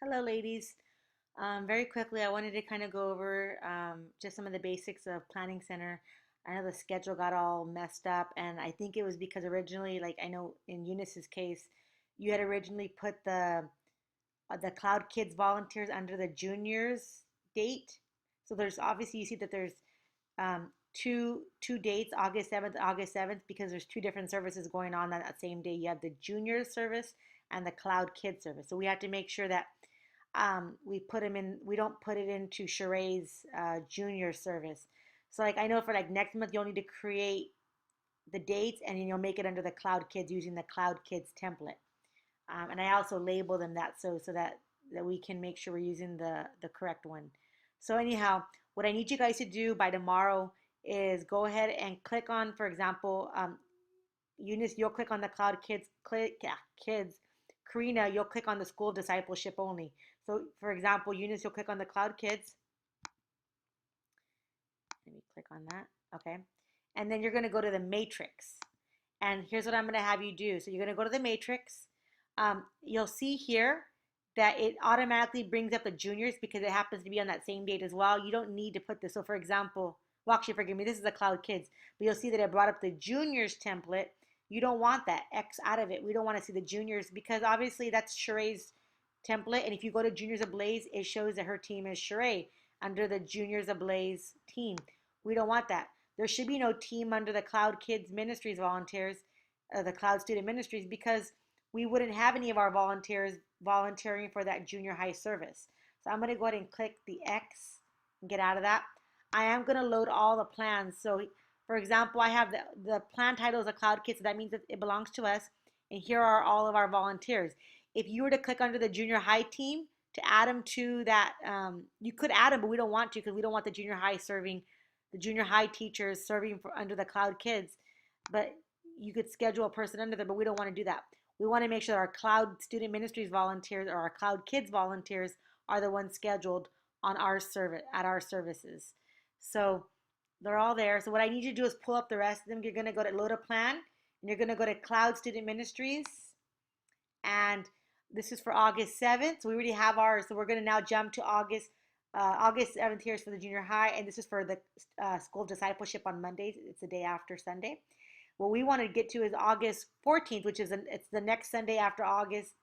Hello, ladies. Very quickly, I wanted to kind of go over just some of the basics of Planning Center. I know the schedule got all messed up, and I think it was because originally, like I know in Eunice's case, you had originally put the Cloud Kids volunteers under the juniors date. So there's obviously you see that there's two dates, August 7th, because there's two different services going on that same day. You have the junior service and the Cloud Kids service. So we have to make sure that we put them in. We don't put it into Sheree's junior service. So like I know for like next month you'll need to create the dates and then you'll make it under the Cloud Kids using the Cloud Kids template. And I also label them that so that we can make sure we're using the correct one. So anyhow, what I need you guys to do by tomorrow is go ahead and click on, for example, Eunice, you'll click on the Cloud Kids, Kids. Karina, you'll click on the School of Discipleship only. So, for example, Eunice, you'll click on the Cloud Kids. Let me click on that. Okay. And then you're going to go to the matrix. And here's what I'm going to have you do. So, you're going to go to the matrix. You'll see here that it automatically brings up the juniors because it happens to be on that same date as well. You don't need to put this. So, for example, well, actually, forgive me, this is the Cloud Kids, but you'll see that it brought up the juniors template. You don't want that X out of it. We don't want to see the juniors because obviously that's Sheree's template. And if you go to Juniors Ablaze, it shows that her team is Sheree under the Juniors Ablaze team. We don't want that. There should be no team under the Cloud Kids Ministries volunteers, the Cloud Student Ministries, because we wouldn't have any of our volunteers volunteering for that junior high service. So I'm going to go ahead and click the X and get out of that. I am going to load all the plans. So for example, I have the plan title is a Cloud Kids, so that means that it belongs to us. And here are all of our volunteers. If you were to click under the junior high team to add them to that, you could add them, but we don't want to because we don't want the junior high serving, the junior high teachers serving for under the Cloud Kids. But you could schedule a person under there, but we don't want to do that. We want to make sure our Cloud Student Ministries volunteers or our Cloud Kids volunteers are the ones scheduled on our service at our services. So they're all there. So what I need you to do is pull up the rest of them. You're going to go to load a plan and you're going to go to Cloud Student Ministries and this is for August 7th. So we already have ours. So we're going to now jump to August 7th here is for the junior high. And this is for the School of Discipleship on Mondays. It's the day after Sunday. What we want to get to is August 14th, which is it's the next Sunday after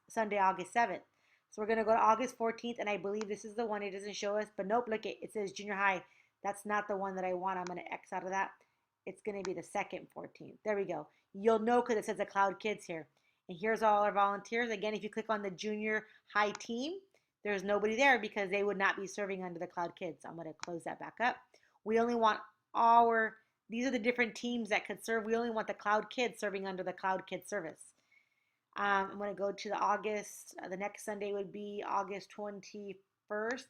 Sunday, August 7th. So we're going to go to August 14th. And I believe this is the one. It doesn't show us. But nope, look, it says junior high. That's not the one that I want. I'm going to X out of that. It's going to be the second 14th. There we go. You'll know because it says the Cloud Kids here. And here's all our volunteers. Again, if you click on the junior high team, there's nobody there because they would not be serving under the Cloud Kids. So I'm going to close that back up. We only want these are the different teams that could serve. We only want the Cloud Kids serving under the Cloud Kids service. I'm going to go to the next Sunday would be August 21st.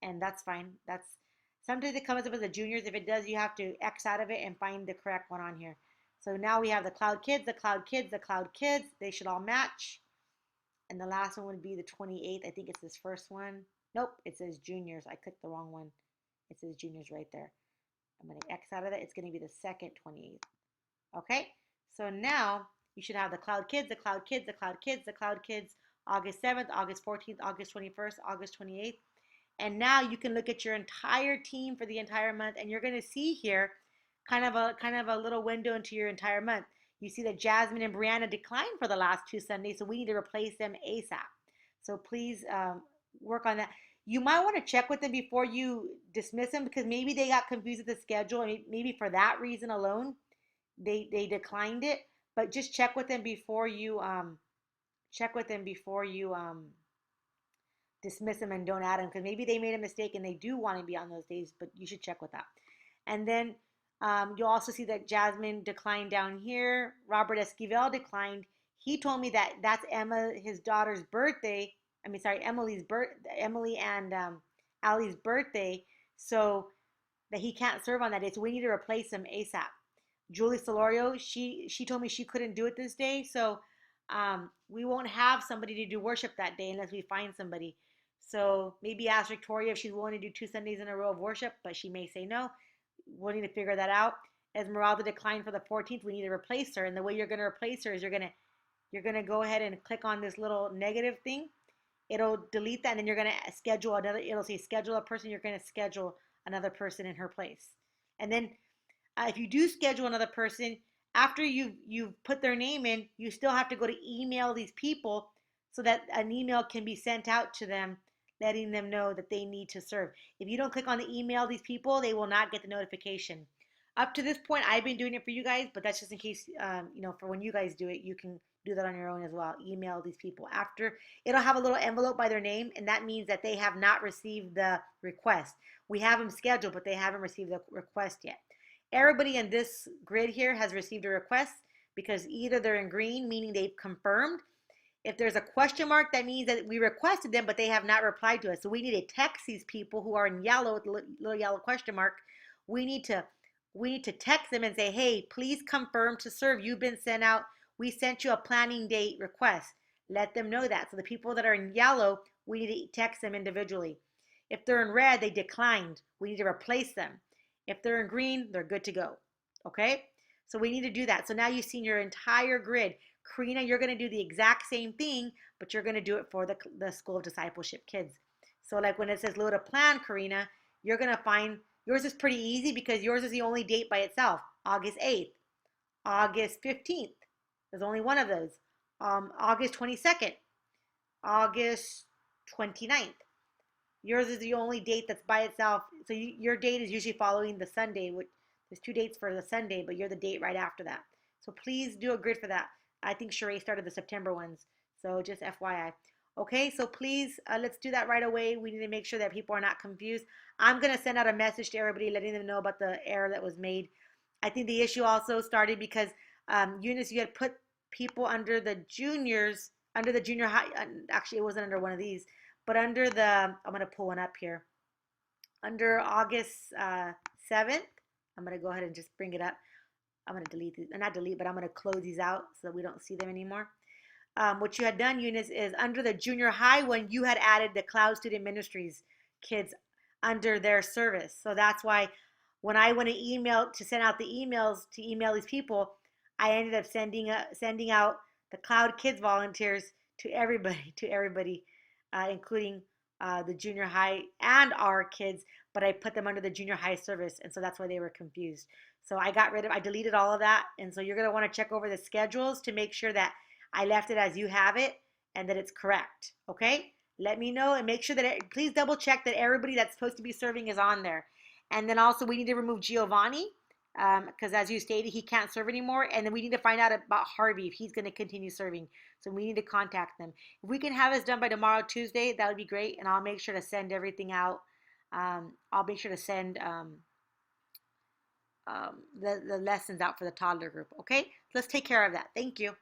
And that's fine. Sometimes it comes up as the juniors. If it does, you have to X out of it and find the correct one on here. So now we have the Cloud Kids, the Cloud Kids, the Cloud Kids. They should all match. And the last one would be the 28th. I think it's this first one. Nope, it says juniors. I clicked the wrong one. It says juniors right there. I'm going to X out of that. It's going to be the second 28th. Okay, so now you should have the Cloud Kids, the Cloud Kids, the Cloud Kids, the Cloud Kids, August 7th, August 14th, August 21st, August 28th. And now you can look at your entire team for the entire month, and you're going to see here kind of a little window into your entire month. You see that Jasmine and Brianna declined for the last two Sundays, so we need to replace them ASAP. So please work on that. You might want to check with them before you dismiss them because maybe they got confused with the schedule, and maybe for that reason alone they declined it. But just check with them before you dismiss them and don't add them because maybe they made a mistake and they do want to be on those days, but you should check with that. And then you'll also see that Jasmine declined down here. Robert Esquivel declined. He told me that that's his daughter's birthday. Emily and Allie's birthday, so that he can't serve on that day. So we need to replace him ASAP. Julie Solorio, she told me she couldn't do it this day, so we won't have somebody to do worship that day unless we find somebody. So maybe ask Victoria if she's willing to do 2 Sundays in a row of worship, but she may say no. We'll need to figure that out. Esmeralda declined for the 14th. We need to replace her, and the way you're going to replace her is you're going to go ahead and click on this little negative thing. it'll delete that, and then you're going to schedule another. It'll say schedule a person. You're going to schedule another person in her place. And then if you do schedule another person, after you've put their name in, you still have to go to email these people so that an email can be sent out to them letting them know that they need to serve. If you don't click on the email these people, they will not get the notification. Up to this point, I've been doing it for you guys, but that's just in case, for when you guys do it, you can do that on your own as well. Email these people after. It'll have a little envelope by their name, and that means that they have not received the request. We have them scheduled, but they haven't received the request yet. Everybody in this grid here has received a request because either they're in green, meaning they've confirmed. If there's a question mark, that means that we requested them, but they have not replied to us. So we need to text these people who are in yellow with the little yellow question mark. We need to text them and say, hey, please confirm to serve. You've been sent out. We sent you a planning date request. Let them know that. So the people that are in yellow, we need to text them individually. If they're in red, they declined. We need to replace them. If they're in green, they're good to go. Okay? So we need to do that. So now you've seen your entire grid. Karina, you're going to do the exact same thing, but you're going to do it for the School of Discipleship kids. So like when it says load a plan, Karina, you're going to find yours is pretty easy because yours is the only date by itself. August 8th, August 15th. There's only one of those. August 22nd, August 29th. Yours is the only date that's by itself. So your date is usually following the Sunday. There's 2 dates for the Sunday, but you're the date right after that. So please do a grid for that. I think Sheree started the September ones. So just FYI. Okay, so please, let's do that right away. We need to make sure that people are not confused. I'm going to send out a message to everybody letting them know about the error that was made. I think the issue also started because Eunice, you had put people under the juniors, under the junior high. Actually, it wasn't under one of these. But under I'm going to pull one up here. Under August 7th, I'm going to go ahead and just bring it up. I'm going to delete these, not delete, but I'm going to close these out so that we don't see them anymore. What you had done, Eunice, is under the junior high one, you had added the Cloud Student Ministries kids under their service. So that's why when I went to send out the emails to email these people, I ended up sending out the Cloud Kids volunteers to everybody, including the junior high and our kids, but I put them under the junior high service, and so that's why they were confused. So I deleted all of that, and so you're going to want to check over the schedules to make sure that I left it as you have it and that it's correct, okay? Let me know and make sure that, please double check that everybody that's supposed to be serving is on there. And then also we need to remove Giovanni because as you stated, he can't serve anymore. And then we need to find out about Harvey if he's going to continue serving. So we need to contact them. If we can have this done by tomorrow, Tuesday, that would be great. And I'll make sure to send everything out. I'll make sure to send the lessons out for the toddler group. Okay, let's take care of that. Thank you.